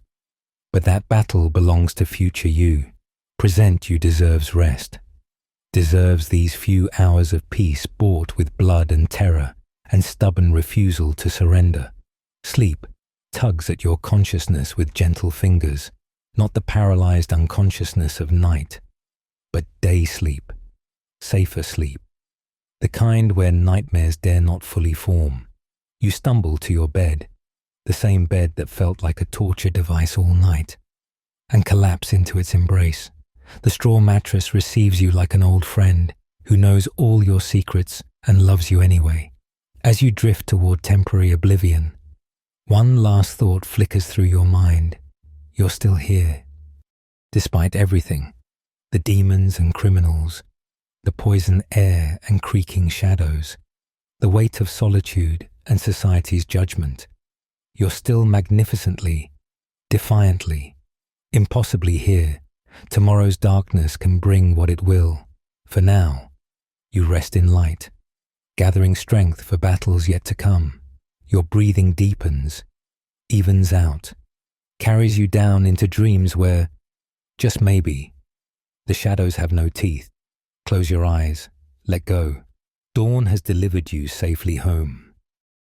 Speaker 1: But that battle belongs to future you. Present you deserves rest. Deserves these few hours of peace bought with blood and terror and stubborn refusal to surrender. Sleep tugs at your consciousness with gentle fingers, not the paralyzed unconsciousness of night, but day sleep, safer sleep, the kind where nightmares dare not fully form. You stumble to your bed, the same bed that felt like a torture device all night, and collapse into its embrace. The straw mattress receives you like an old friend who knows all your secrets and loves you anyway. As you drift toward temporary oblivion, one last thought flickers through your mind. You're still here. Despite everything, the demons and criminals, the poison air and creaking shadows, the weight of solitude and society's judgment, you're still magnificently, defiantly, impossibly here. Tomorrow's darkness can bring what it will. For now, you rest in light, gathering strength for battles yet to come. Your breathing deepens, evens out, carries you down into dreams where, just maybe, the shadows have no teeth. Close your eyes, let go. Dawn has delivered you safely home.